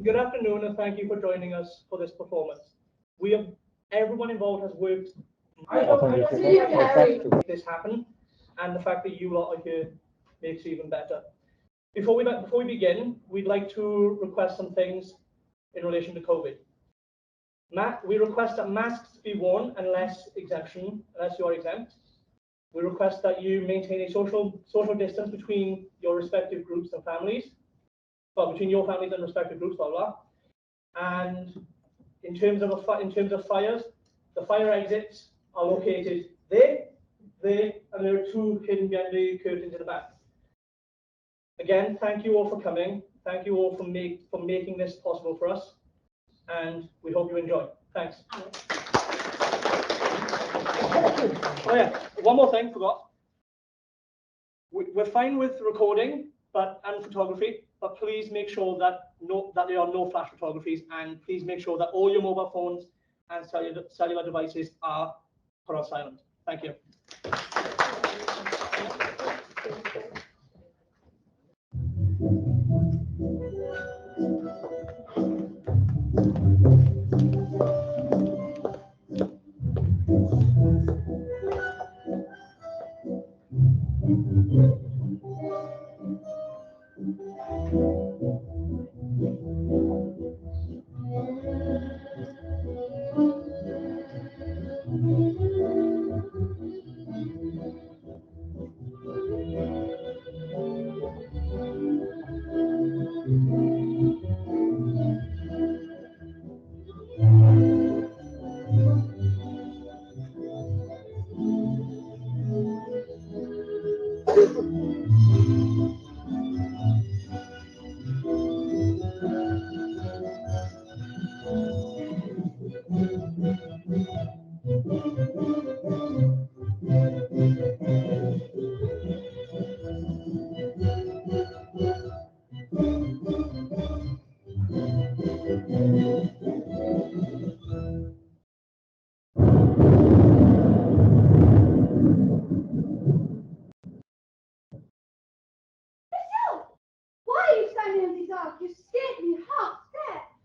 Good afternoon, and thank you for joining us for this performance. Everyone involved has worked to make this happen, and the fact that you lot are here makes it even better. Before we begin, we'd like to request some things in relation to COVID. We request that masks be worn unless you are exempt. We request that you maintain a social distance between your respective groups and families. Well, between your families and respective groups, blah blah. And in terms of fires, the fire exits are located there, and there are two hidden behind the curtains in the back. Again, thank you all for coming. Thank you all for making this possible for us, and we hope you enjoy. Thanks. Oh yeah, one more thing, forgot. We're fine with recording and photography, but please make sure that there are no flash photographies, and please make sure that all your mobile phones and cellular devices are put on silent. Thank you.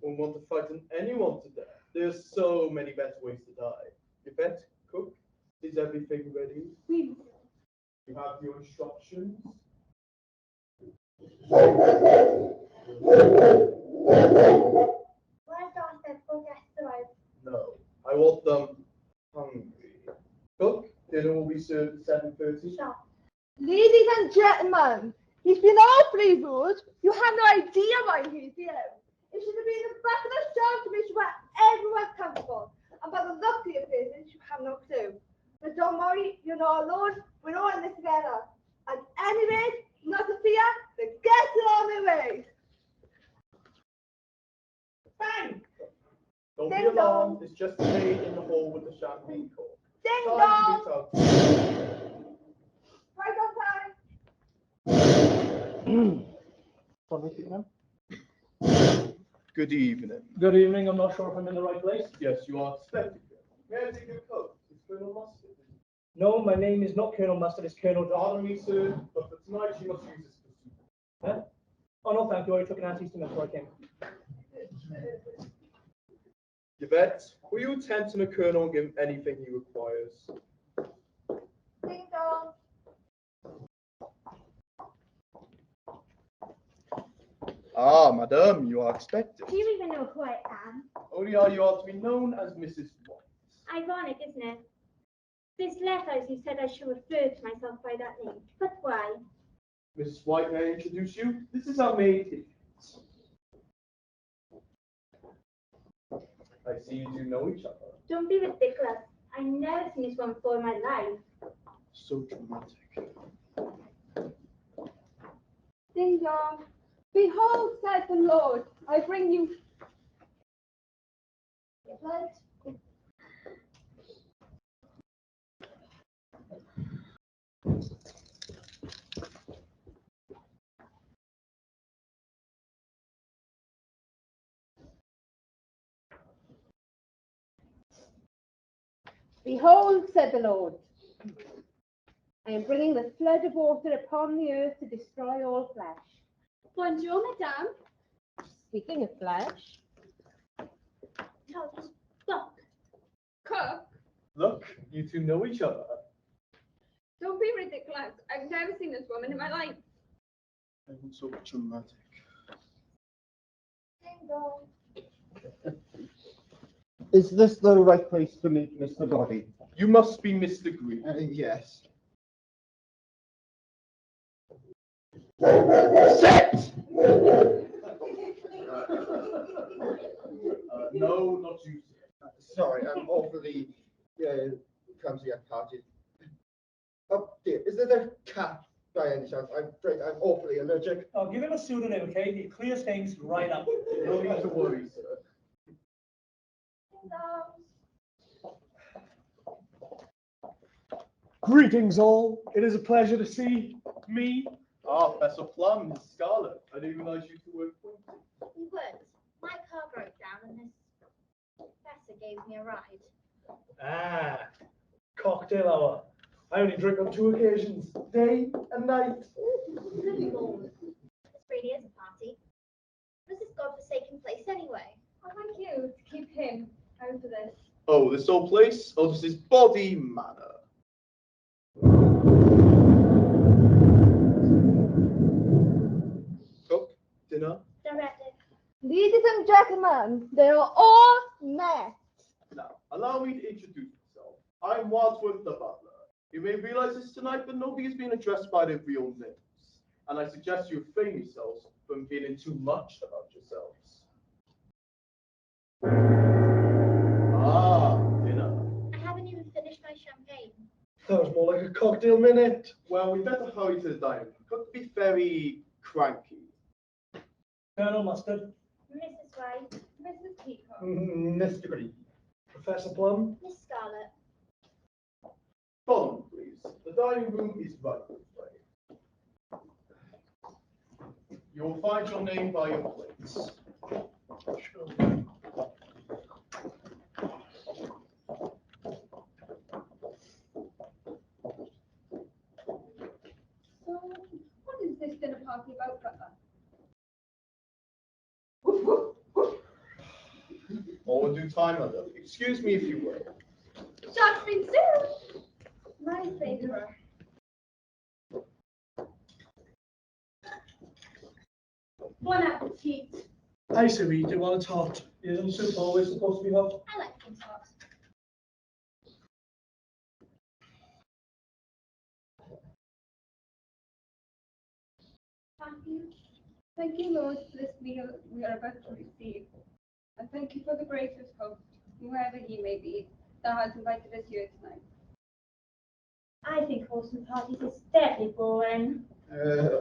Won't want to frighten anyone to death. There are so many better ways to die. Yvette, cook, is everything ready? Oui. You have your instructions? Where's downstairs for guests arrive? No, I want them hungry. Cook, dinner will be served at 7:30. Sure. Ladies and gentlemen, he's been awfully rude. You have no idea why he's here. It should have been the back of the show to make sure everyone's comfortable. And by the look of your faces, you have no clue. But don't worry, you're not alone. We're all in this together. At any rate, not to fear, the guests are on their way. Bang! Don't Ding be alarmed, dong. it's just a maid in the hall with the champagne cork. Ding Time dong! to be tucked. Right on time. Good evening. Good evening. I'm not sure if I'm in the right place. Yes, you are expected. May I take your coat? It's Colonel Mustard. No, my name is not Colonel Mustard. It's Colonel Pardon me, sir, but for tonight you must use this pursuit. Huh? Oh no, thank you. I took an antihistamine before I came. Yvette, will you attend to the colonel and give him anything he requires? Ding dong. Ah, madame, you are expected. Do you even know who I am? Only are you are to be known as Mrs. White. Ironic, isn't it? This letter, you said I should refer to myself by that name. But why? Mrs. White, may I introduce you? This is our maid. I see you do know each other. Don't be ridiculous. I've never seen this one before in my life. So dramatic. Ding dong. Behold, said the Lord, I bring you. Right. Behold, said the Lord, I am bringing the flood of water upon the earth to destroy all flesh. Bonjour, madame. Speaking of flesh, Tell us, look. cook, Look, you two know each other. don't be ridiculous. I've never seen this woman in my life. I want so much dramatic. Ding dong. Is this the right place to meet Mr. Body? You must be Mr. Green. Yes. Sit! No, not you. Sorry, I'm awfully clumsy at parties. Oh dear, is there a cat by any chance? I'm afraid I'm awfully allergic. I'll give him a pseudonym, okay? It clears things right up. No need to worry, sir. Ding dong. Greetings all. It is a pleasure to see me. Ah, Professor Plum, Miss Scarlet. I didn't realize you two were acquainted. We would. My car broke down and this professor gave me a ride. Ah, cocktail hour. I only drink on 2 occasions, day and night. Good Lord. This really is a party. What is this godforsaken place anyway? Oh, thank you to keep him out of this. Oh, this old place? Oh, this is Body Manor. Cook, dinner. Directed. Ladies and gentlemen, they are all met. Now, allow me to introduce myself. I'm Wadsworth the Butler. You may realize this tonight, but nobody is being addressed by their real names. And I suggest you refrain yourselves from feeling too much about yourselves. Ah, dinner. I haven't even finished my champagne. That was more like a cocktail minute. Well, we better hurry to the dining room. Cook be very cranky. Colonel Mustard, Mrs. White, Mrs. Peacock. Mr. Green. Professor Plum. Miss Scarlet. Follow me, please. The dining room is right this way. You will find your name by your plates. So, what is this dinner party about, brother? All in due time, madam. Excuse me if you will. Jasmine soon. My favourer. Bon appetit. I say we do while it's hot. Isn't soup always supposed to be hot? I like things hot. Thank you, Lord, for this meal we are about to receive. And thank you for the gracious host, whoever he may be, that has invited us here tonight. I think hosting parties is deadly boring.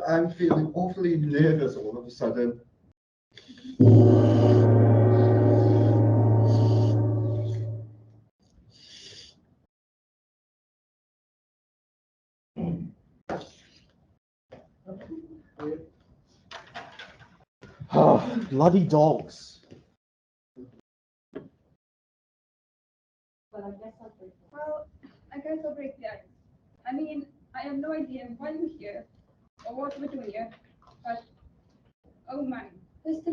I'm feeling awfully nervous all of a sudden. Oh, bloody dogs. Well, I guess I'll break the ice. I mean, I have no idea why we're here or what we're doing here, but oh my, this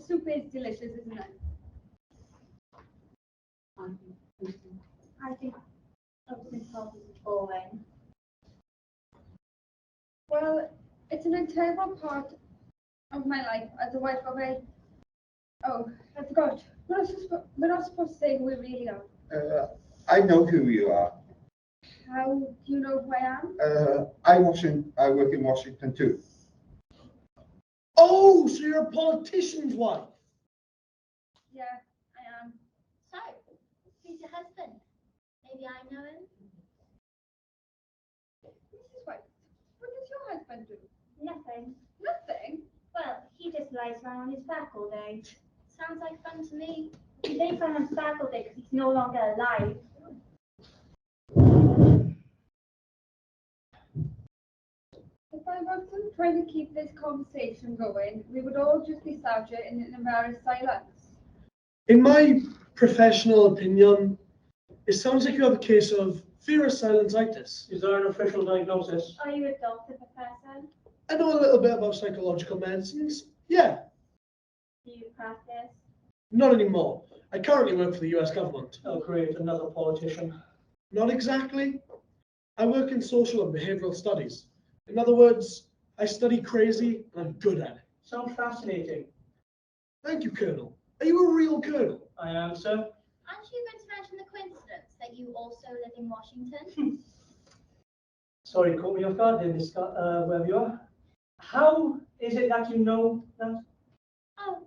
soup is delicious, isn't it? I think hosting parties is boring. Well, it's an integral part of my life as a wife of a. Oh, I forgot. We're not supposed to say who we really are. I know who you are. How do you know who I am? I work in Washington too. Oh, so you're a politician's wife? Yeah, I am. So, who's your husband? Maybe I know him? Mrs. White, what does your husband do? Nothing. Nothing. Well, he just lies around on his back all day. Sounds like fun to me. He lays around on his back all day because he's no longer alive. If I wasn't trying to keep this conversation going, we would all just be sat here in an embarrassed silence. In my professional opinion, it sounds like you have a case of Virus sinusitis. Is there an official diagnosis? Are you a doctor, Professor? I know a little bit about psychological medicines. Yeah, Do you practice? not anymore. I currently work for the US government. Oh, great, another politician. Not exactly. I work in social and behavioral studies. In other words, I study crazy and I'm good at it. Sounds fascinating. Thank you, Colonel. Are you a real colonel? I am, sir. Aren't you going to mention the coincidence that you also live in Washington? Sorry, caught me off guard there, Miss wherever you are. How is it that you know that? Oh,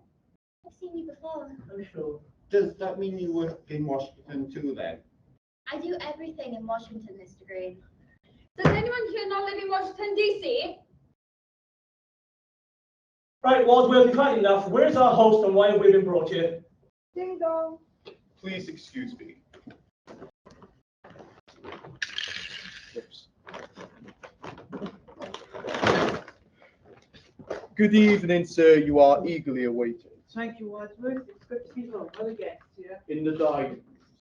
I've seen you before. I'm sure. Does that mean you work in Washington too then? I do everything in Washington, Mr. Green. Does anyone here not live in Washington, D.C.? Right, Wadsworth, you've had enough. Where's our host and why have we been brought here? Ding dong. Please excuse me. Oops. Good evening, sir. You are eagerly awaited. Thank you, Wadsworth. It's good to be home. Other guests, yeah? In the dining room,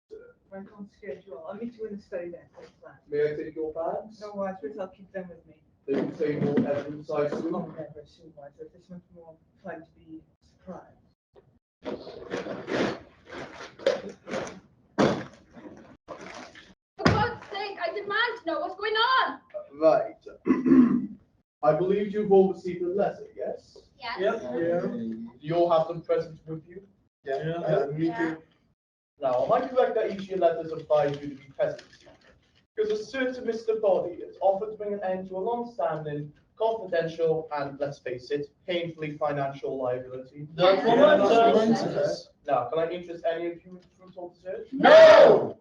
sir. Right on schedule. I'll meet you in the study then. Thanks, man. May I take your bags? No, Wadsworth, I'll keep them with me. They contain more evidence, I Oh, assume. never assume, Wadsworth. This much more fun to be surprised. For God's sake, I demand to know what's going on. Right. I believe you've all received a letter, yes? Yes. Yep. Yeah. Do you all have them present with you? Yeah. Me Yeah. too. Now, am I correct that each of your letters advise you to be present? Because a certain Mr. Body has offered to bring an end to a long-standing, confidential, and, let's face it, painfully financial liability. That's Yeah. what That's I'm what mine saying. says. Now, can I interest any of you in fruit or dessert? No!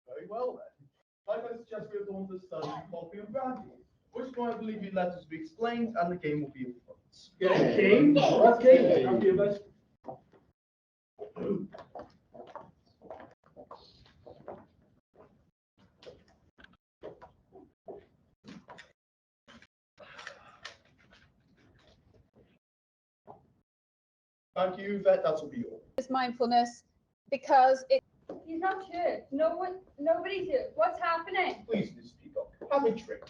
Very well then. Like I suggest we adorn the study with coffee and brandy, which point I believe your letters will be explained and the game will be in front. Yeah, game? What game? After you guys. Thank you, Yvette. That will be all. It's mindfulness because it. He's not here. Nobody's here. What's happening? Please, Miss Peacock, have a drink.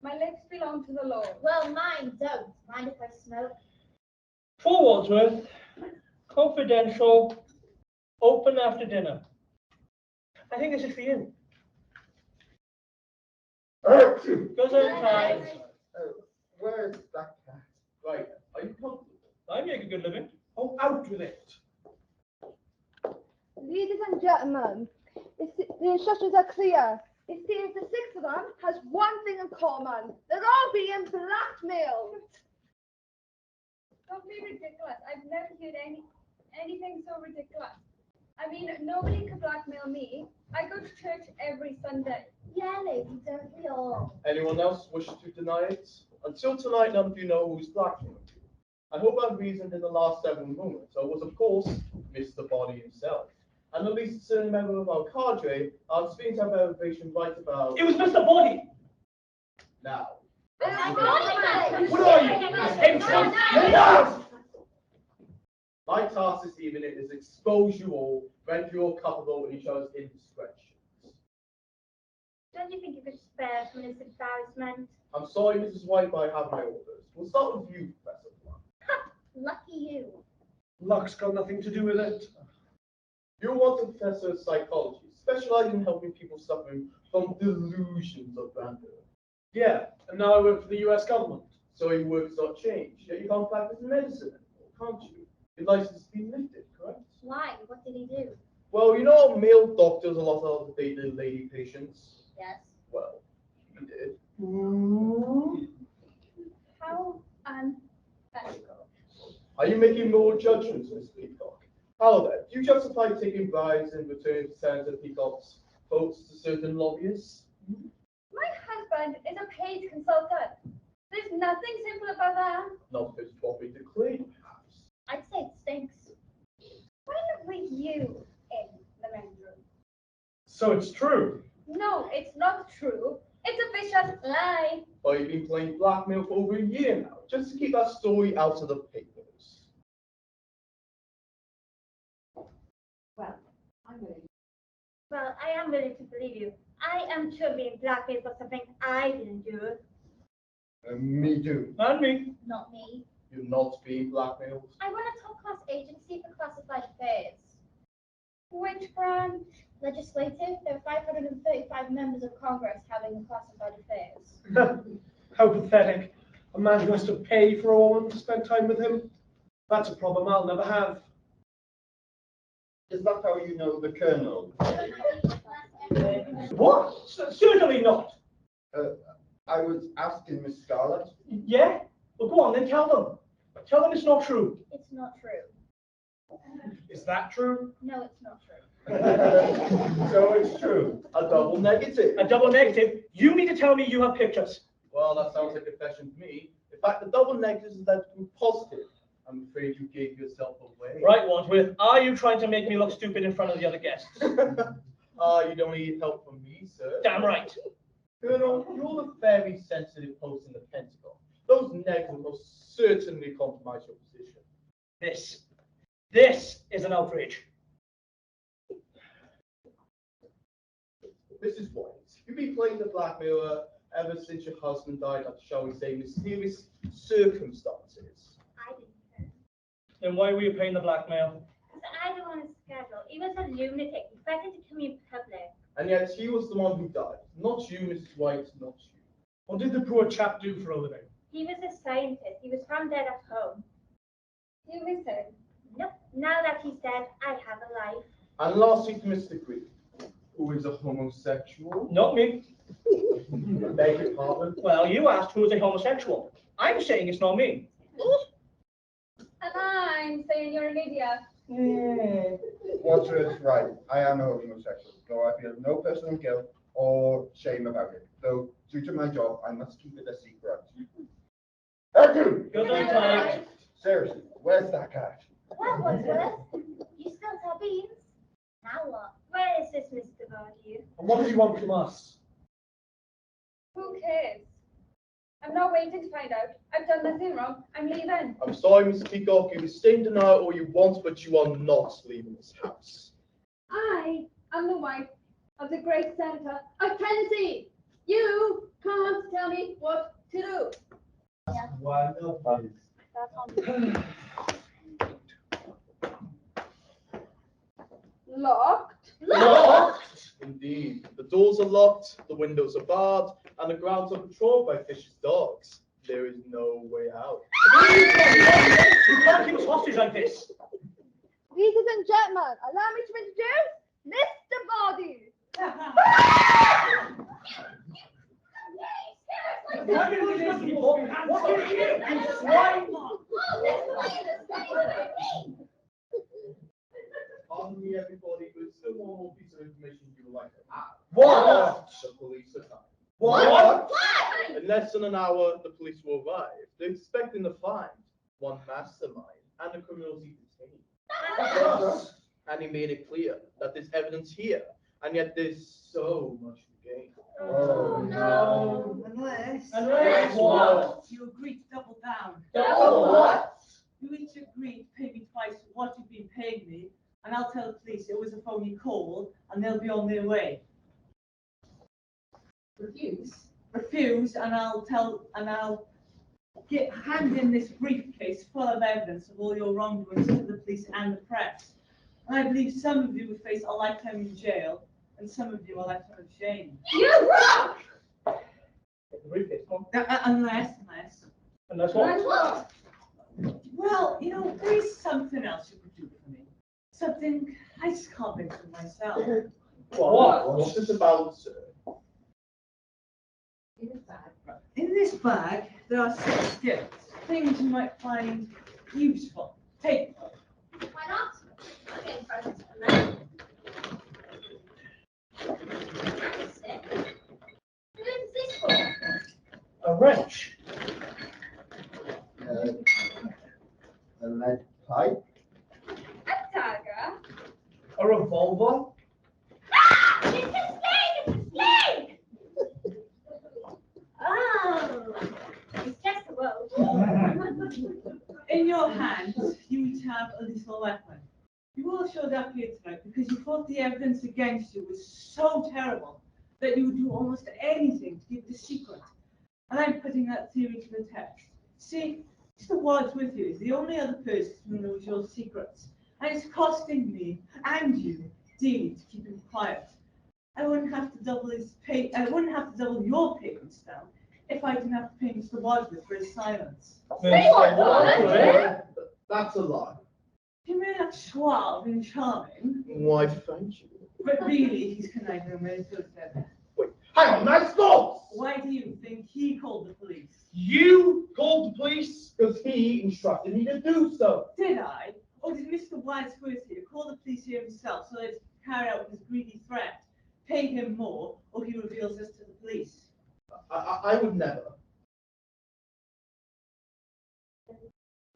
My legs belong to the Lord. Well, mine don't. Mind if I smoke? For Wadsworth, confidential, open after dinner. I think this is for you. Goes on time. Where's that cat? Right. Are you comfortable? I make a good living. Oh, out with it. Ladies and gentlemen, the instructions are clear. It seems the six of them has one thing in common. They're all being blackmailed. Don't be ridiculous. I've never heard anything so ridiculous. I mean, nobody could blackmail me. I go to church every Sunday. Yeah, lady, don't we all? Anyone else wish to deny it? Until tonight, none of you know who's blackmailing you. I hope I've reasoned in the last several moments. I was, of course, Mr. Body himself. And at least a certain member of our cadre are experienced to have information right about It was Mr. Body. now. What are you? Enough! My task this evening is expose you all, render you all culpable in each other's indiscretions. Don't you think you could spare from this embarrassment? I'm sorry, Mrs. White, but I have my orders. We'll start with you, Professor Blunt. Lucky you. Luck's got nothing to do with it. You're once a professor of psychology, specializing in helping people suffering from delusions of grandeur. Yeah, and now I work for the US government. So your work has not changed, yet you can't practice medicine anymore, can't you? Your license has been lifted, correct? Why? What did he do? Well, you know, male doctors a lot of the lady patients. Yes. Well, he did. How unethical. Are you making moral judgments, Miss Peacock? How then? Do you justify taking bribes in return for Senator Peacock's votes to certain lobbyists? My husband is a paid consultant. There's nothing simple about that. Not fit properly to claim, perhaps. I'd say it stinks. Why don't we you in the men's room? So it's true. No, it's not true. It's a vicious lie. But you've been playing blackmail for over a year now, just to keep that story out of the papers. Well, I'm ready. Well, I am willing to believe you. I am sure being blackmailed for something I didn't do. Me too. And me. Not me. You're not being blackmailed. I run a top-class agency for classified affairs. Which branch? Legislative, there are 535 members of Congress having classified affairs. How pathetic. A man who has to pay for a woman to spend time with him. That's a problem I'll never have. Is that how you know the Colonel? What? Certainly not. I was asking Miss Scarlett. Yeah? Well, go on then, tell them. Tell them it's not true. It's not true. Is that true? No, it's not true. So it's true. A double negative. A double negative? You need to tell me you have pictures. Well, that sounds like a confession to me. In fact, the double negatives is that to positive. I'm afraid you gave yourself away. Right, Wadsworth, are you trying to make me look stupid in front of the other guests? You don't need help from me, sir. Damn right. Colonel, you're a very sensitive post in the Pentagon. Those negatives will certainly compromise your position. This is an outrage. Mrs. White, you've been playing the blackmailer ever since your husband died under, shall we say, mysterious circumstances. I didn't. Then why were you paying the blackmail? Because I don't want a scandal. He was a lunatic. He threatened to kill me in public. And yet he was the one who died. Not you, Mrs. White, not you. What did the poor chap do for a living? He was a scientist. He was found dead at home. You miss him? Nope. Now that he's dead, I have a life. And lastly, to Mr. Green, who is a homosexual. Not me. Beg your pardon. Well, you asked who is a homosexual. I'm saying it's not me. And I'm saying you're an idiot. Wadsworth's right. I am a homosexual, though I feel no personal guilt or shame about it. Though, due to my job, I must keep it a secret. Erkin! You're doing fine. Seriously, where's that cat? Well, Wadsworth, you spilled our beans. Now what? Where is this Mr. Vardy? And what does he want from us? Who cares? I'm not waiting to find out. I've done nothing wrong. I'm leaving. I'm sorry, Mr. Peacock, you can stay in denial all you want, but you are not leaving this house. I am the wife of the great senator of Tennessee. You can't tell me what to do. Wonderful. Locked. Locked? Indeed. The doors are locked, the windows are barred, and the grounds are patrolled by vicious dogs. There is no way out. You can't keep us hostage like this. Ladies and gentlemen, allow me to introduce Mr. Vardy. What are you? You swine! Pardon me, everybody, but it's still one more piece of information you would like to add. What? The police are coming. What? In less than an hour, the police will arrive. They're expecting to find one mastermind and the criminals he detained. And he made it clear that there's evidence here, and yet there's so much to gain. Oh, no. Unless what? you agree to double down. Double what? You each agree to pay me twice what you've been paying me, and I'll tell the police it was a phony call, and they'll be on their way. Refuse, and I'll hand in this briefcase full of evidence of all your wrongdoings to the police and the press. And I believe some of you will face a lifetime in jail, and some of you a lifetime of shame. You're wrong! Unless. And that's what? Well, you know, there is something else you could do for me. Something I just can't make for myself. What? What's this about, sir? In this bag, there are 6 gifts, things you might find useful. Take them. Why not? I'm getting presents for that. Who is this for? A wrench. A lead pipe. A dagger. A revolver. Ah! It's a sling! It's a sling! Oh, it's just a rope. In your hands, you each have a little weapon. You You all showed up here tonight because you thought the evidence against you was so terrible that you would do almost anything to keep it a secret. And I'm putting that theory to the test. See, Mr. Wadsworth here is the only other person who knows your secrets. And it's costing me and you dearly to keep him quiet. I wouldn't have to double your payments down if I didn't have to pay Mr. Wadsworth for his silence. Mr. Wadsworth? That's a lie. He may look suave and charming, Why, thank you. but really he's conniving and manipulative. Wait, hang on, that's false! Why do you think he called the police? You called the police because he instructed me to do so. Did I? Or did Mr. Wadsworth here call the police here himself so that to carry out his greedy threat? Pay him more, or he reveals this to the police. I would never.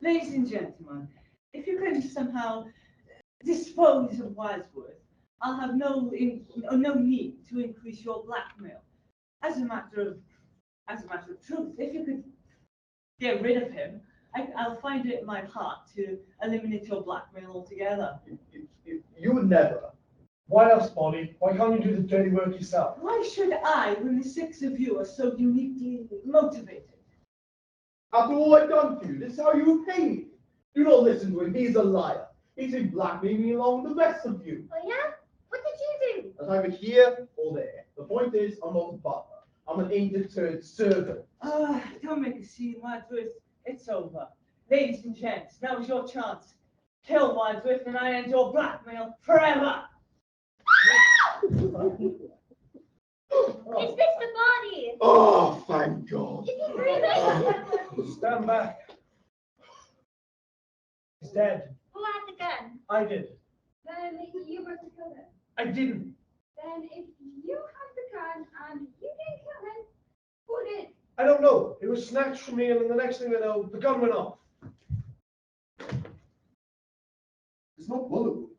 Ladies and gentlemen, if you can somehow dispose of Wadsworth, I'll have no need to increase your blackmail. As a matter of truth, if you could get rid of him, I'll find it in my heart to eliminate your blackmail altogether. You would never. Why else, Molly? Why can't you do the dirty work yourself? Why should I, when the six of you are so uniquely motivated? After all I've done for you, this is how you pay me. Do not listen to him, he's a liar. He's been blackmailing me along with the rest of you. Oh yeah? What did you do? That's either here or there. The point is, I'm not a butler. I'm an indeterred servant. Don't make a scene, Wadsworth. It's over. Ladies and gents, now's your chance. Kill Wadsworth and I end your blackmail forever. It's Mr. Body. Oh, thank God. Is he breathing? Stand back. He's dead. Who had the gun? I did. Then you were to kill him. I didn't. Then if you had the gun and you didn't kill him, who did? I don't know. It was snatched from me, and then the next thing I know, the gun went off. There's no bullet wounds.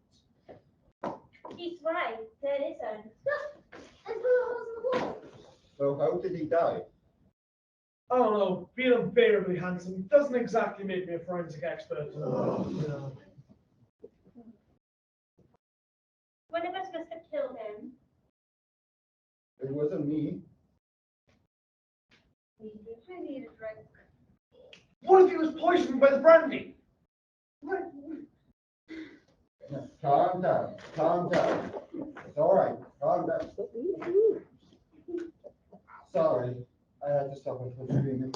He's right. There isn't. And who was the wall? So how did he die? I don't know. Being unbearably handsome doesn't exactly make me a forensic expert. One of us must have killed him. It wasn't me. I need a drink. What if he was poisoned by the brandy? Calm down. Calm down. It's all right. Calm down. Sorry, I had to stop him from screaming.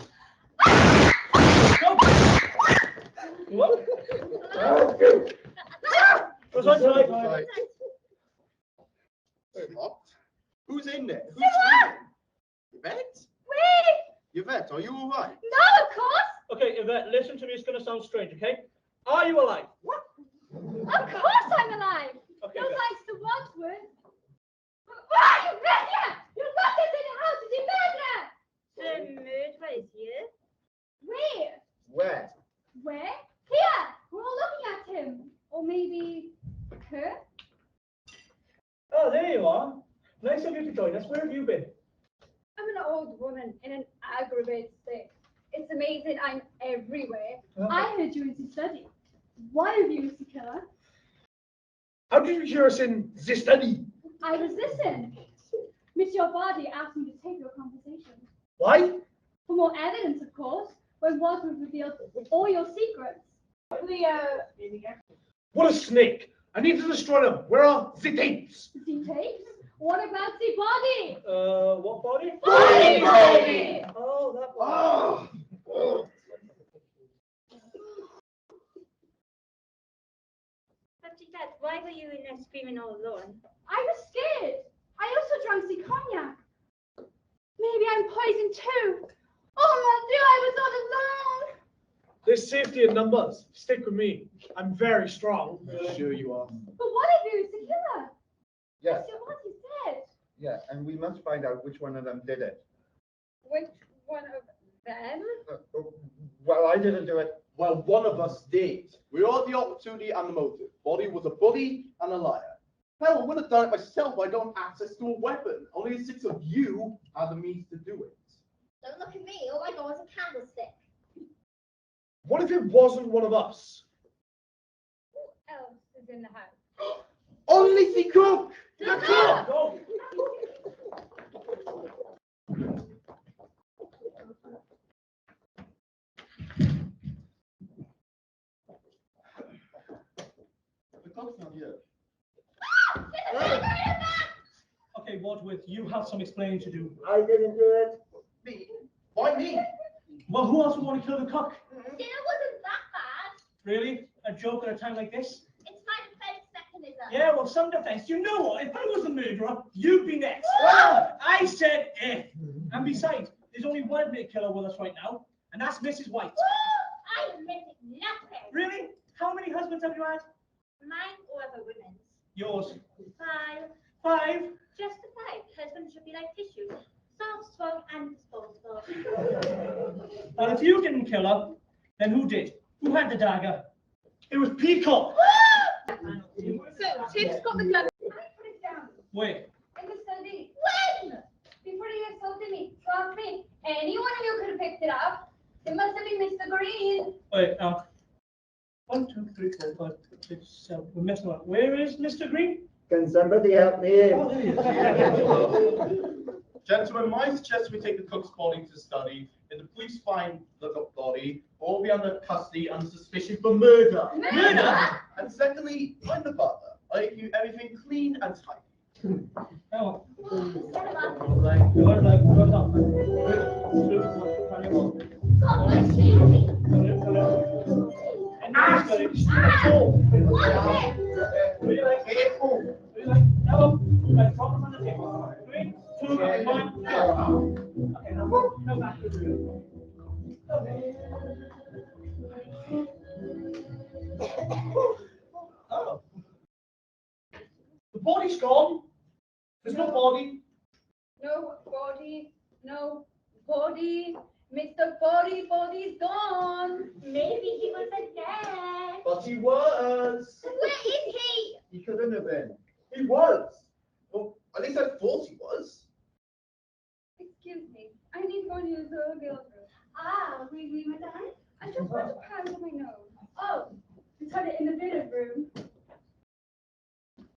What? Was I right? Locked? Who's in there? Who's screaming? Yvette? Wait! Yvette, are you all right? No, of course! Okay, Yvette, listen to me. It's going to sound strange, okay? Are you alive? What? Of course I'm alive! Okay, No Yvette. thanks to Wadsworth. Ah, you murderer! You locked us in the house as a murderer! The murderer is here. Where? Where? Where? Here! We're all looking at him. Or maybe her? Oh, there you are. Nice of you to join us. Where have you been? I'm an old woman in an aggravated state. It's amazing I'm everywhere. I heard you into study. Why have you, Mr. Killer? How did you hear us in the study? I was listening. Monsieur Body asked me to take your conversation. Why? For more evidence, of course, when Wadsworth revealed all your secrets. What a snake! I need to destroy them. Where are the tapes? The tapes? What about the body? What body? Body! Oh, that one. But Dad, why were you in there screaming all alone? I was scared. I also drank the cognac. Maybe I'm poisoned too. Oh mon dieu, I was all alone. There's safety in numbers. Stick with me. I'm very strong. Sure you are. But what if he was the killer? Yeah, Monsieur Body said. yeah, and we must find out which one of them did it. Which one of them? Well, I didn't do it. Well, one of us did. We all had the opportunity and the motive. Body was a bully and a liar. Hell, I would have done it myself if I don't have access to a weapon. Only the six of you had the means to do it. Don't look at me. All I got was a candlestick. What if it wasn't one of us? Who else is in the house. Only the cook! The cook! Go. The cook's not here. Okay, Wadsworth, you have some explaining to do. I didn't do it. Me? Why me? Well, who else would want to kill the cook? Dinner wasn't that bad. Really? A joke at a time like this? It's my defense mechanism. Yeah, well, some defense. You know what? If I was the murderer, you'd be next. I said if. And besides, there's only one maid killer with us right now, and that's Mrs. White. I admitted nothing. Really? How many husbands have you had? Mine or other women's? Yours. 5. 5? Just the 5. Husbands should be like tissues. Soft, strong, and disposable. Well, if you didn't kill her, then who did? Who had the dagger? It was Peacock. So, Tiff's got the gun. I put it down Wait. in the study. When? Before you assaulted me, trust me, any one of you could have picked it up. It must have been Mr. Green. Wait, 1, 2, 3, 4, 5, 6, 7. We're missing one. Where is Mr. Green? Can somebody help me? Oh, there he is. Gentlemen, I suggest we take the cook's body to study. If the police find the cook's body, we'll be under custody under suspicion for murder. Murder? And secondly, I'm the butler. I keep everything clean and tidy. Oh. Set him up. Good up. 3, 2, 1, 21. God bless you. Watch Oh. The body's gone. There's no body. No body, no body. Mr. Body's gone. Maybe he was a dead. But he was. Where is he? He couldn't have been. He was. Well, at least I thought he was. Excuse me, I need to go use the girls' room. Ah, we madame? I just want to pound on my nose. Oh, you had it in the billiard room.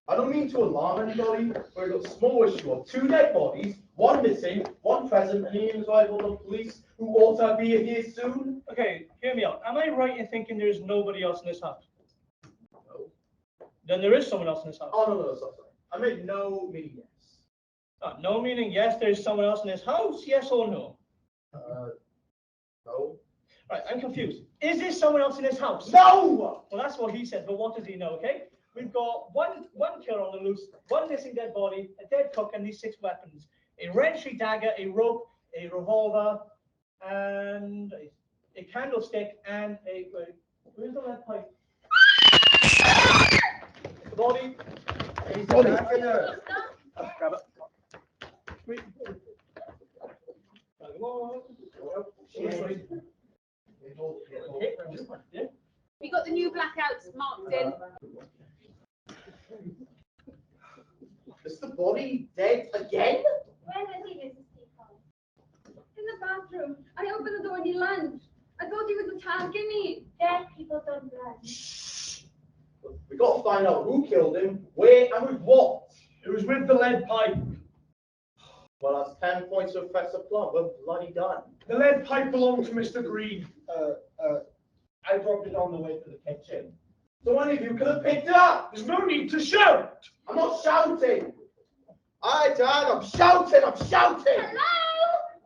I don't mean to alarm anybody, but we've got a small issue of 2 dead bodies, 1 missing, 1 present, and even arrival of the police who ought to be here soon. Okay, hear me out. Am I right in thinking there's nobody else in this house? No. Then there is someone else in this house. Oh, no, sorry. I meant no, meaning yes. No meaning yes, there's someone else in this house, yes or no? No. Right, I'm confused. Is there someone else in this house? No! Well, that's what he says, but what does he know, okay? We've got one killer on the loose, 1 missing dead body, a dead cook, and these 6 weapons. A wrenchy dagger, a rope, a revolver, and a candlestick, and a... Where's the lead pipe? The body. He's the dagger. Grab it. Wait. Come on. Sorry. Okay, yeah. We got the new blackouts marked in. Is the body dead again? Where was he, Mrs. Peacock? In the bathroom. I opened the door and he lunged. I thought he was attacking me. Dead people don't run. We got to find out who killed him, where, and with what. It was with the lead pipe. Well, that's 10 points for Professor Plum. We're bloody done. The lead pipe belonged to Mr. Green. I dropped it on the way to the kitchen. So one of you could have picked it up. There's no need to shout. I'm not shouting. Aye, Dad, I'm shouting. Hello?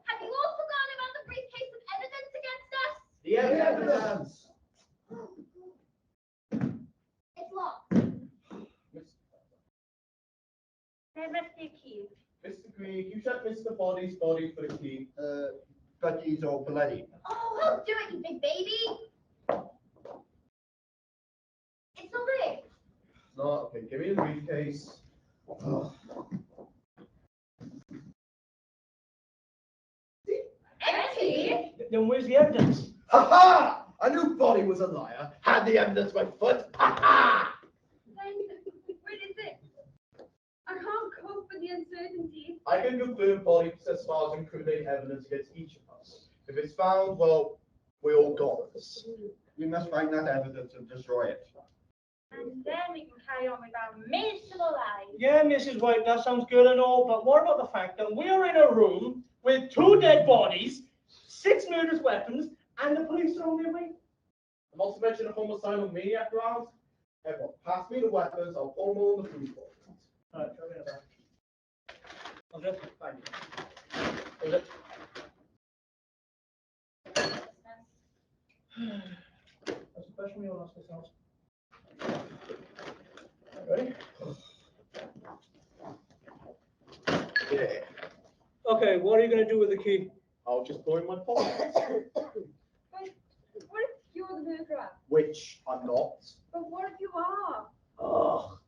Have you all forgotten about the briefcase of evidence against us? The evidence. It's locked. There must be a key. Mr. Green, you shut Mr. Body's body for the key. But he's all bloody. Oh, I'll do it, you big baby. It's all right. No, okay, give me the briefcase. Empty? Then where's the evidence? Ha! I knew Body was a liar. Had the evidence by foot. Ha! Where is it? I can't cope with the uncertainty. I can confirm Body possesses files incriminating evidence against each of us. If it's found, well, we all got this. We must find that evidence and destroy it. And then we can carry on with our miserable lives. Yeah, Mrs. White, that sounds good and all, but what about the fact that we're in a room with 2 dead bodies, 6 murderous weapons, and the police are on their way? Not to mention a homicidal maniac round. Everyone, pass me the weapons. I'll pull them all in the food court. All right, try that. I'll just find you. Is it? That's a question we all ask ourselves. Ready? Yeah. Okay, what are you going to do with the key? I'll just go in my pocket. But what if you're the murderer? Which I'm not. But what if you are? Ugh.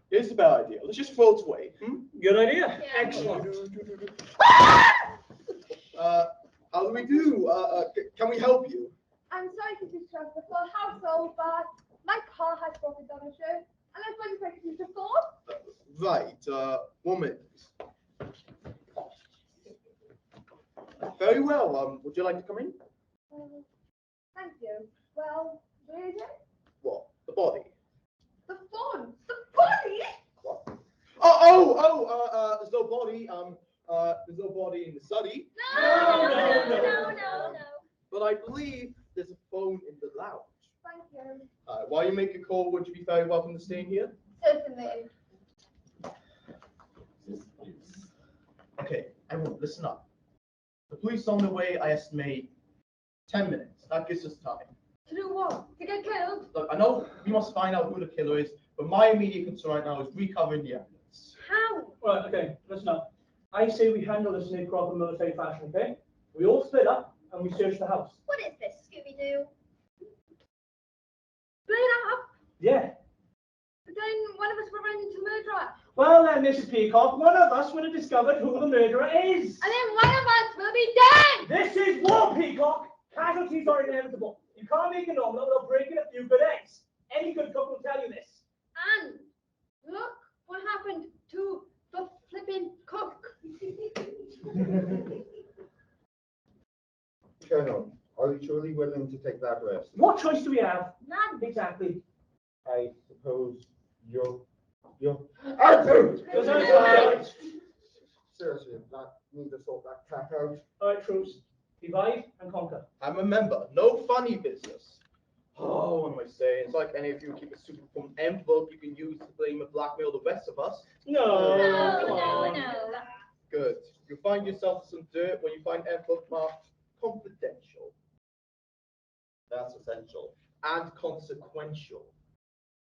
Here's the bad idea. Let's just throw it away. Good idea. Yeah. Excellent. How do we do? Can we help you? I'm sorry to distress the full household, but my car has broken down a show, and I was wondering if I could use the phone. Right. 1 minute. Very well. Would you like to come in? Thank you. Well, where is it? What? The body. The phone. The body? What? There's no body. There's no body in the study. No. But I believe there's a phone in the lounge. Thank you. While you make a call, would you be very welcome to stay in here? Certainly. Okay, everyone, listen up. The police on their way, I estimate 10 minutes. That gives us time. To do what? To get killed? Look, I know we must find out who the killer is, but my immediate concern right now is recovering the evidence. How? Right, okay, listen up. I say we handle this in a proper military fashion, okay? We all split up and we search the house. What is this, Scooby-Doo? Split up? Yeah. But then one of us will run into murderer. Well then, Mrs. Peacock, one of us would have discovered who the murderer is. And then one of us will be dead! This is war, Peacock. Casualties are inevitable. You can't make an omelette without breaking a few good eggs. Any good cook will tell you this. And look what happened to the flipping cook. Colonel, are you truly willing to take that risk? What choice do we have? None. Exactly. I suppose you're Arthur! Seriously, that need to sort that cat out. All right, troops. Divide and conquer. And remember, no funny business. Oh, what am I saying? It's like any of you keep a super fun envelope you can use to blame and blackmail the rest of us. No. No. Good. You'll find yourself some dirt when you find envelope marked confidential. That's essential. And consequential.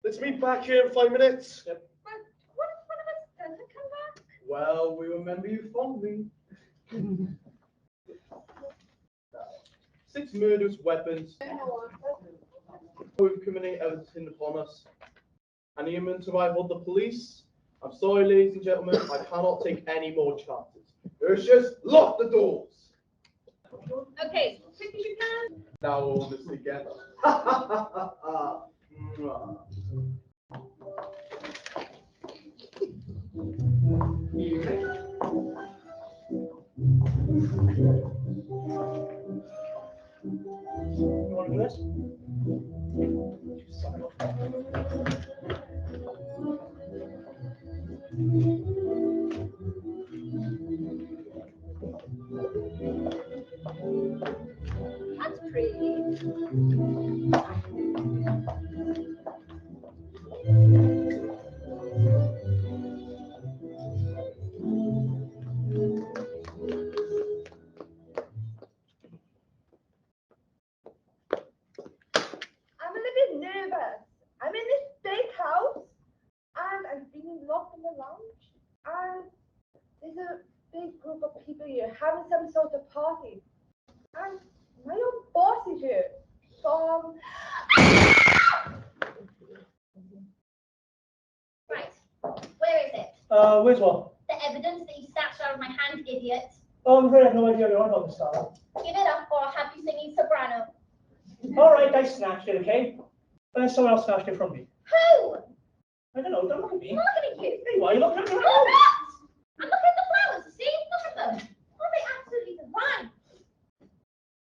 Let's meet back here in 5 minutes. Yep. But what if one of us doesn't come back? Well, we remember you fondly. 6 murders, weapons, incriminating evidence hidden upon us, and the imminent arrival of the police. I'm sorry, ladies and gentlemen, I cannot take any more chances. Urshus, lock the doors. Okay, quick as you can. Now we're all this together. You want to do this? That's pretty. I'm a little bit nervous. I'm in this big house and I'm being locked in the lounge and there's a big group of people here having some sort of party. And my own boss is here from Right, where is it? Where's what? The evidence that you snatched out of my hand, idiot. Oh, I'm afraid I have no idea what you're on about this, Sarah. Give it up or I'll have you singing soprano. All right, I snatched it, okay? Then someone else snatched it from me. Who? I don't know, don't look at I'm me. looking at you. Hey, why are you looking at me? I'm looking at the flowers, see? Look at them. Aren't they absolutely divine?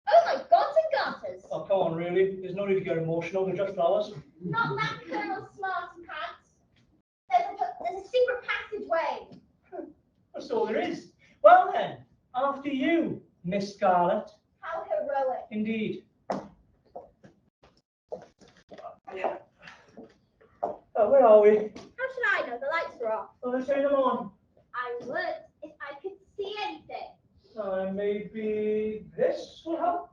Oh my gods and garters. Oh, come on, really. There's no need to get emotional. They're just flowers. Not that Colonel Smarty Pants. There's a secret passageway. That's all there is. Well then, after you, Miss Scarlet. How heroic. Indeed. Where are we? How should I know? The lights are off. Oh, let's turn them on. I would if I could see anything. Maybe this will help.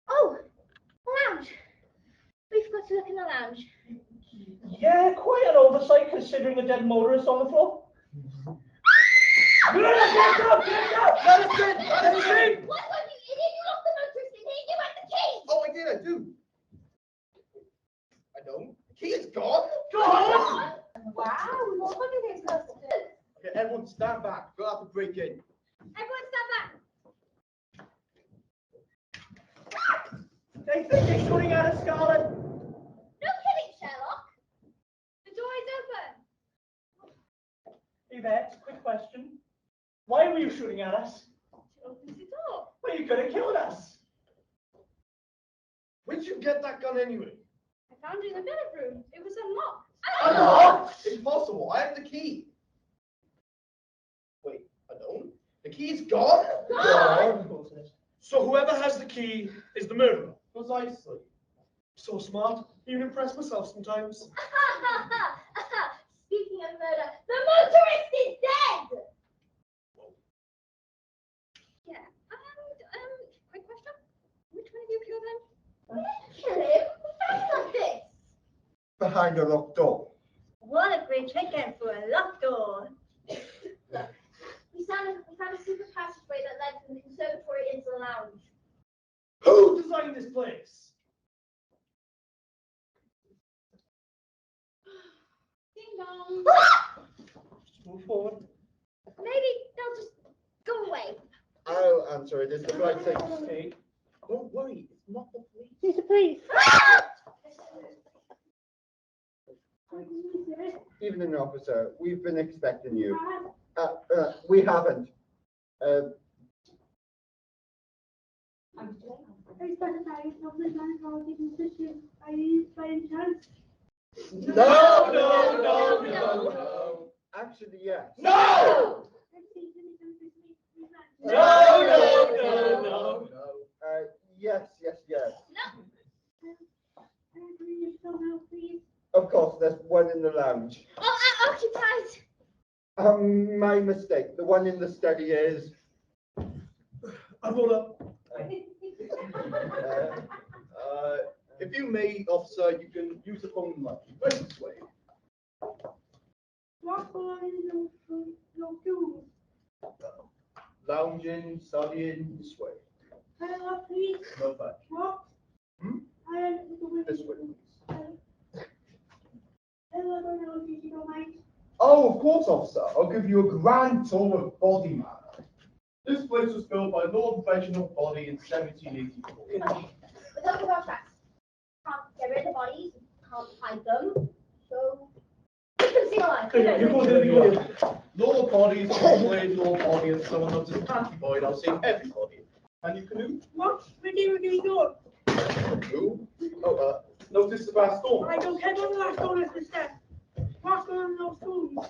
Oh, lounge. We forgot to look in the lounge. Yeah, quite an oversight considering the dead motorist on the floor. Get up! Let us in! Let us in! What was you idiot? You lost the motorist in here. You had the key. Oh, I do. I don't. The key is gone. Go on! Wow, we won't look at this custom. Okay, everyone stand back. We'll have to break in. Everyone stand back. They think they're shooting at us, Scarlet. No kidding, Sherlock. The door is open. Yvette, quick question. Why were you shooting at us? She opens the door. Well, you could have killed us. Where'd you get that gun anyway? I found it in the bedroom. It was unlocked. Unlocked? Impossible. I have the key. Wait, I don't. The key's gone? Gone? So whoever has the key is the murderer. Precisely. So smart. Even impress myself sometimes. Speaking of murder, the motorist is dead. Yeah. Quick question. Which one of you killed him? We didn't kill him. Facts like this. Behind a locked door. What a great trick and for a locked door. Look, we found a secret passageway that led from the conservatory into the lounge. Who designed this place? Ding dong. Just move forward. Maybe they'll just go away. I'll answer it. It's the flight thing. Okay. Don't worry. It's not the police. He's the police. Evening, officer. We've been expecting you. We haven't. No. Actually, yes. No! No. Yes. No. Of course, there's one in the lounge. Oh, occupied. My mistake. The one in the study is. I roll up. If you may, officer, you can use the phone line. Right this way. Lounging, studying, this way. No, thank you. This way, please. Oh, of course, officer. I'll give you a grand tour of Body Manor. This place was built by Lord Reginald Body in 1784. Okay, we're talking about tracks. Can't get rid of the bodies, can't hide them. So, we can sing along. Okay, you go there, you go there. Lord Body is always Lord Body, and someone loves his Patty Boy, and I'll sing everybody. And you canoe? What? We're doing. Canoe? Oh, notice the vast storm. I don't care about the last one, it's the What's going on in those rooms?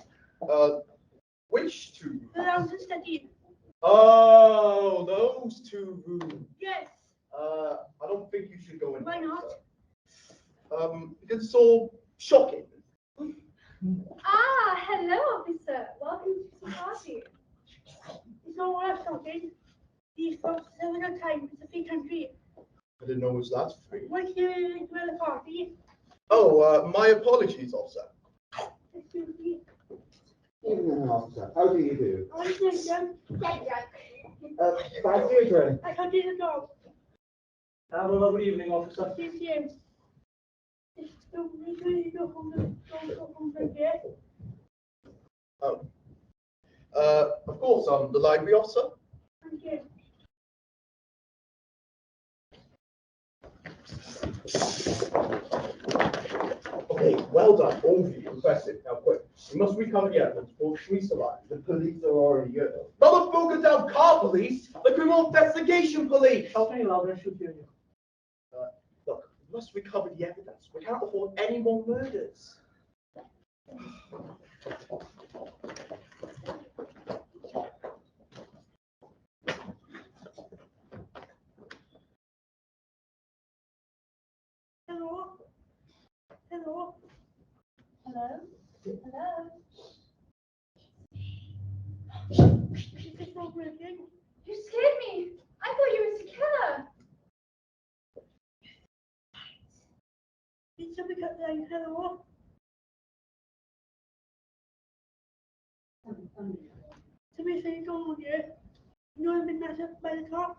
Which two? The lounge and study. Oh, those two rooms. Yes. I don't think you should go in. Why there, not? sir. Because it's all shocking. Ah, hello, officer. Welcome to the party. It's not what I've started. These folks have no time. It's a free country. I didn't know it was that free. What's your the party? Oh, my apologies, officer. Excuse me. Evening, officer. How do you do? I want to them. Get drunk. Back to you, drink. I can't do the job. Have a lovely evening, officer. This year. Don't really go home from here. Oh. Of course, I'm the library officer. Thank you. Okay, well done, all of you. Impressive. Now, quick. We must recover the evidence before the police arrive. The police are already here. Not the Bogota car police, the criminal investigation police. Help me louder, I should hear you. Look, we must recover the evidence. We can't afford any more murders. Hello? Hello? Hello? Hello? It's not working. You scared me. I thought you were a killer. Did somebody cut down? Hello? Somebody say go on here. You haven't been messed up by the top?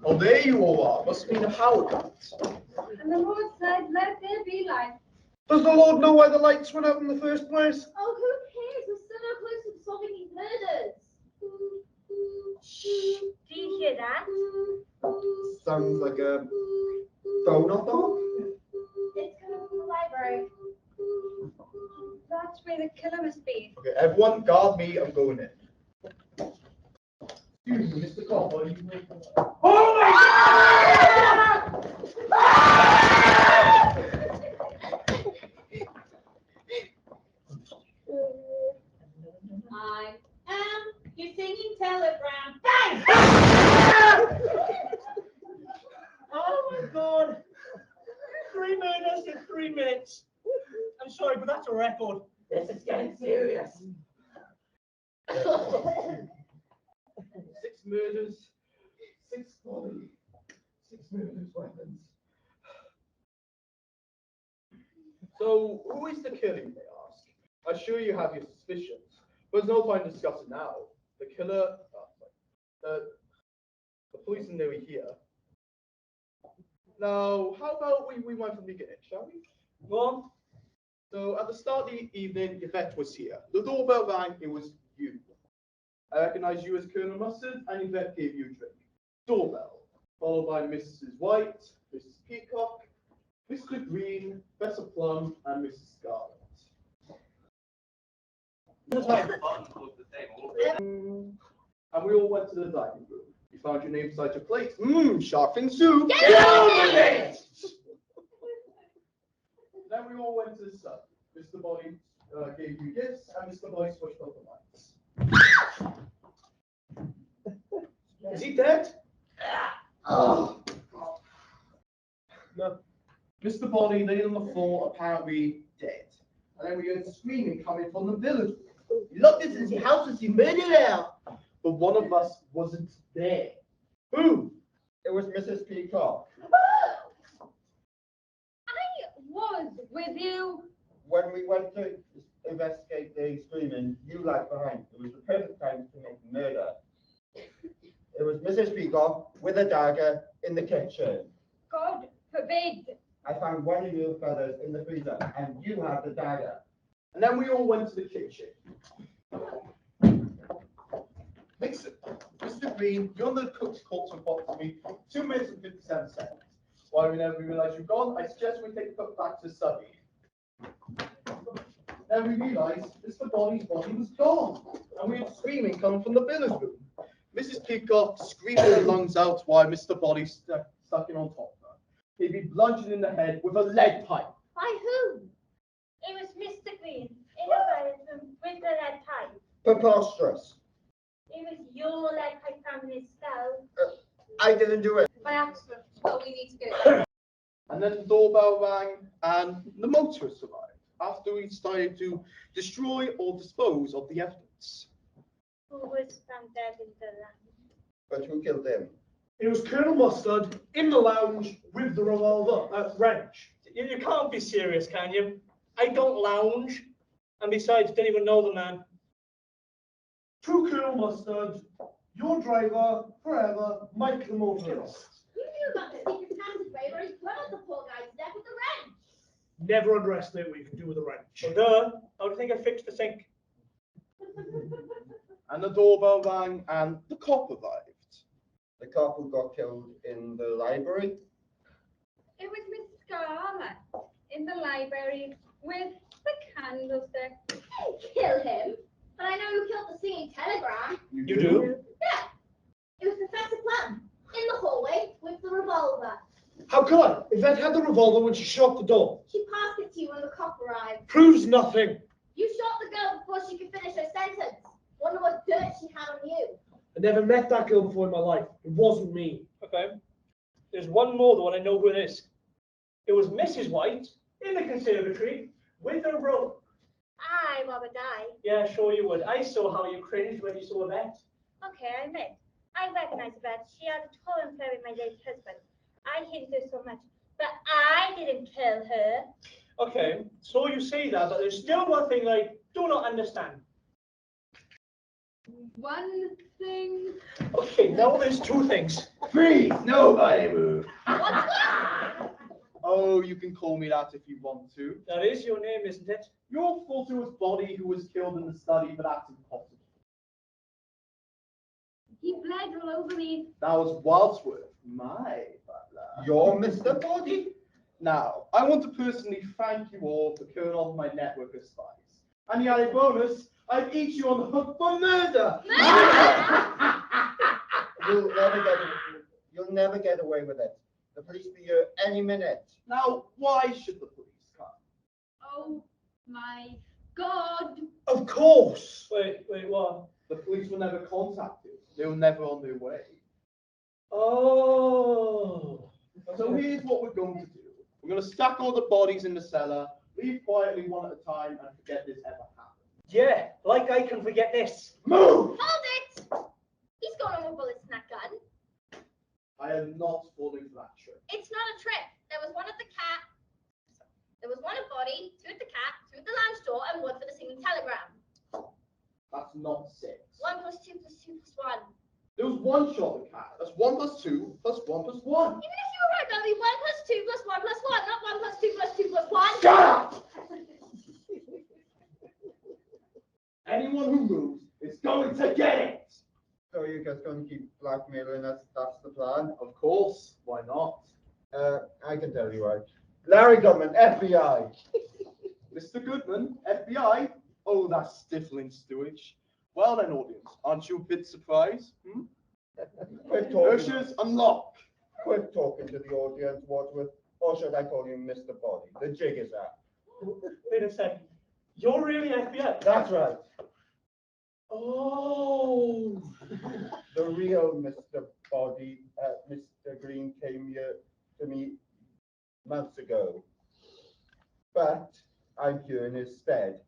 Oh, there you all are. Must be the Howard. And the Lord said, let there be light. Does the Lord know why the lights went out in the first place? Oh, who cares? We're still no closer to solving these murders. Do you hear that? Sounds like a phone off dog. It's coming from the library. That's where the killer must be. Okay, everyone, guard me. I'm going in. Excuse me, Mr. Copper. You may... Oh my I am your singing telegram. Oh my God! 3 murders in 3 minutes. I'm sorry, but that's a record. This is getting serious. 6 murders, 6 bodies, 6 murders, weapons. So, who is the killer, you may ask? I'm sure you have your suspicions, but there's no point in discussing now. The killer, the police are nearly here. Now, how about we went from the beginning, shall we? Go on. So, at the start of the evening, Yvette was here. The doorbell rang, it was you. I recognized you as Colonel Mustard, and Yvette gave you a drink. Doorbell, followed by Mrs. White, Mrs. Peacock, Mr. Green, Professor Plum, and Mrs. Scarlet. And we all went to the dining room. You found your name beside your plate. Shark fin soup. Get over it! Then we all went to the sub. Mr. Body gave you gifts, and Mr. Body switched off the lights. Is he dead? Oh. No. Mr. Body laid on the floor, apparently dead. And then we heard screaming coming from the village. You locked us in the house and you made it out. But one of us wasn't there. Who? It was Mrs. Peacock. I was with you. When we went to investigate the screaming, you lagged behind. It was the perfect time to make murder. It was Mrs. Peacock with a dagger in the kitchen. God forbid. I found one of your feathers in the freezer, and you had the dagger. And then we all went to the kitchen. Mr. Green, you're on the cook's corpse report to me 2 minutes and 57 seconds. While we never realize you've gone, I suggest we take the cook back to the study. Then we realized Mr. Body's body was gone, and we had screaming coming from the billiard room. Mrs. Peacock screamed her lungs out while Mr. Body stuck in on top of her. He'd be bludgeoned in the head with a lead pipe. By whom? It was Mr. Green in the bedroom with the lead pipe. Preposterous. It was your lead pipe found in his skull. I didn't do it. By accident. But we need to get it. And then the doorbell rang, and the motorist arrived after we started to destroy or dispose of the evidence. Who was found dead in the land? But who killed him? It was Colonel Mustard in the lounge with the revolver, wrench. You can't be serious, can you? I don't lounge. And besides, didn't even know the man. To Colonel Mustard, your driver forever, Mike the motorist. You knew about the secret passageway where he put the poor guy to death with the wrench. Never underestimate what you can do with a wrench. Well, duh. How do you think I fixed the sink? And the doorbell rang, and the cop arrived. The cop who got killed in the library? It was Miss Scarlet in the library with the candlestick. Didn't kill him. singing telegram. You do? Yeah. It was Professor Plum in the hallway with the revolver. How could I? Yvette had the revolver when she shot the door. She passed it to you when the cop arrived. Proves nothing. You shot the girl before she could finish her sentence. Wonder what dirt she had on you. I never met that girl before in my life. It wasn't me. Okay. There's one more though, and I know who it is. It was Mrs. White in the conservatory with her rope. I rather die. Yeah, sure you would. I saw how you cringed when you saw that. Okay, I admit. I recognize that she had a torn affair with my late husband. I hated her so much, but I didn't kill her. Okay, so you say that, but there's still one thing I do not understand. One thing. Okay, now there's two things. Freeze! Nobody move! What's that? Oh, you can call me that if you want to. That is your name, isn't it? You're Fulton's body who was killed in the study, but that's impossible. He bled all over me. That was Wadsworth, my butler. You're Mr. Body? Now, I want to personally thank you all for killing off my network of spies. And the added bonus, I've each you on the hook for murder. You'll never get away with it. The police will be here any minute. Now, why should the police come? Oh my God. Of course. Wait, what? The police were never contacted. They were never on their way. Oh. So here's what we're going to do. We're going to stack all the bodies in the cellar, leave quietly one at a time, and forget this ever happened. Yeah, like I can forget this. Move! Hold it! He's got a bullet snack gun. I am not falling for that trick. It's not a trick. There was one at the cat. There was one at body, two at the cat, two at the lounge door, and one for the singing telegram. That's not 6. 1 plus 2 plus 2 plus 1. There was one shot at the cat. That's 1 plus 2 plus 1 plus 1. Even if you were right, that'll be 1 plus 2 plus 1 plus 1, not 1 plus 2 plus 2 plus 1. Shut up! Anyone who moves is going to get it. So you're just going to keep blackmailing us? That's the plan? Of course. Why not? I can tell you why. Larry Goodman, FBI. Mr. Goodman, FBI. Oh, that's stifling stewage. Well then, audience, aren't you a bit surprised? Quit talking. Ushers, unlock. Quit talking to the audience, Wadsworth. Or should I call you Mr. Body? The jig is up. Wait a second. You're really FBI? That's right. Oh. The real Mr. Body, Mr. Green came here to me months ago. But I'm here in his stead.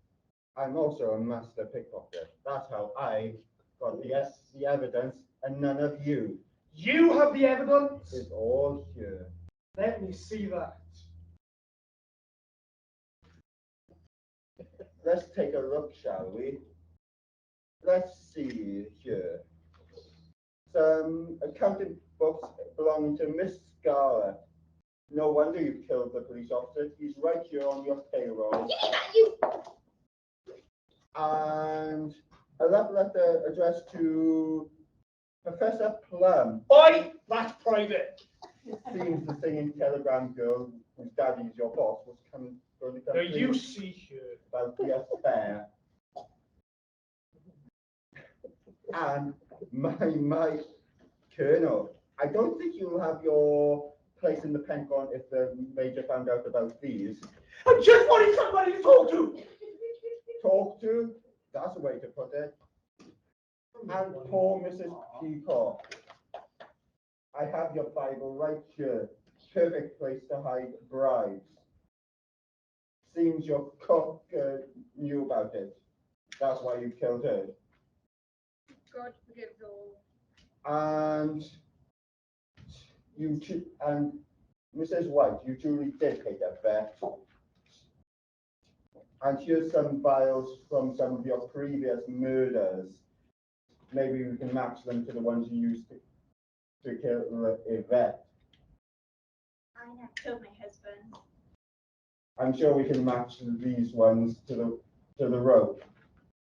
I'm also a master pickpocket. That's how I got the evidence, and none of you. You have the evidence? It's all here. Let me see that. Let's take a look, shall we? Let's see here. Some accounting books belonging to Miss Scarlett. No wonder you killed the police officer. He's right here on your payroll. Give me that, you! And a love letter addressed to Professor Plum. Oi, that's private. Seems the singing telegram girl, whose daddy's your boss, was going to come Now to you see here. about the affair. And my Colonel, I don't think you'll have your place in the Pentagon if the Major found out about these. I just wanted somebody to talk to. Talk to, that's a way to put it. And poor Mrs. Peacock. I have your Bible right here. Perfect place to hide bribes. Seems your cook knew about it. That's why you killed her. God forgives all. And and Mrs. White, you truly did take a bet. And here's some files from some of your previous murders. Maybe we can match them to the ones you used to kill Yvette. I never killed my husband. I'm sure we can match these ones to the rope.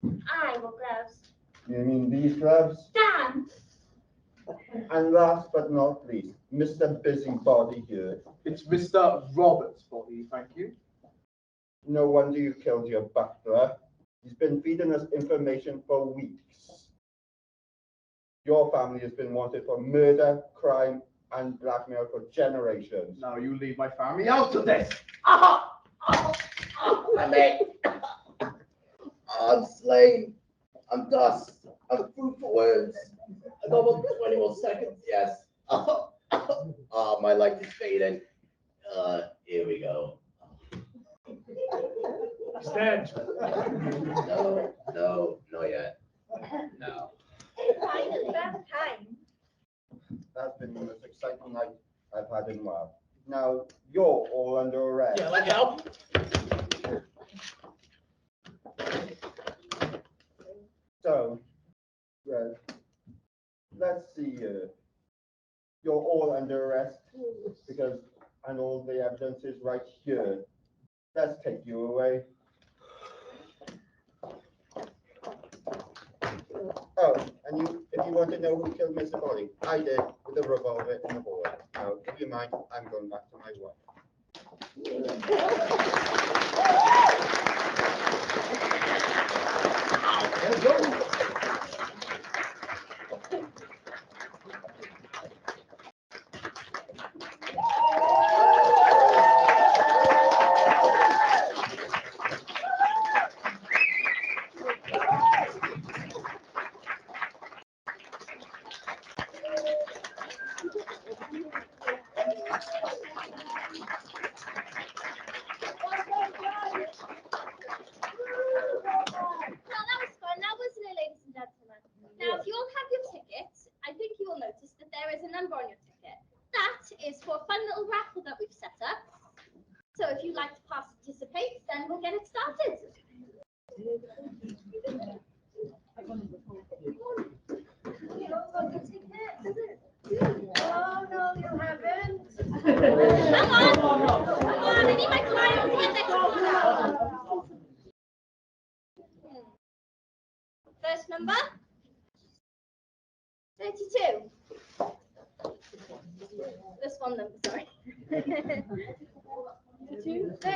I wore gloves. You mean these gloves? Damn! And last but not least, Mr. Busybody here. It's Mr. Robert's body, thank you. No wonder you killed your butler. He's been feeding us information for weeks. Your family has been wanted for murder, crime, and blackmail for generations. Now you leave my family out of this. I'm slain. I'm dust. I'm food for words. I got about 20 more seconds, yes. My life is fading. Here we go. Stand. No, not yet. No. Finally, about time. That's been the most exciting night I've had in a while. Now, you're all under arrest. Yeah, like help. So, let's see. You're all under arrest because, and all the evidence is right here. Let's take you away. Oh, and if you want to know who killed Mr. Body, I did with a revolver in the hallway. Now, if you mind, I'm going back to my work. Now, if you all have your tickets, I think you will notice that there is a number on your ticket. That is for a fun little raffle that we've set up. So if you'd like to participate, then we'll get it started. You don't got the ticket? Oh, no, you haven't. Come on, I need my client to get their card. First number? 32. This one number, sorry. 32. 32.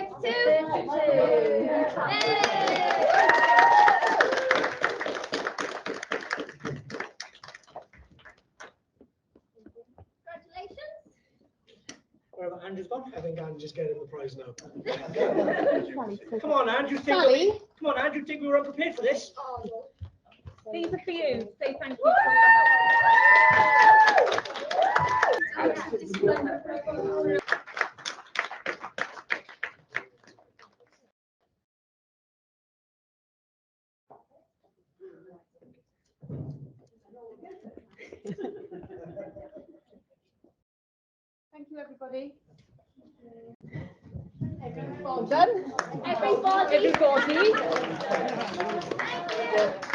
Congratulations. Wherever Andrew's gone, I think Andrew's getting the prize now. Come on, Andrew. Sally? Come on, Andrew. Think we were unprepared for this? These are for you. Say thank you for your help. Thank you, everybody. Everybody. Everybody. Everybody.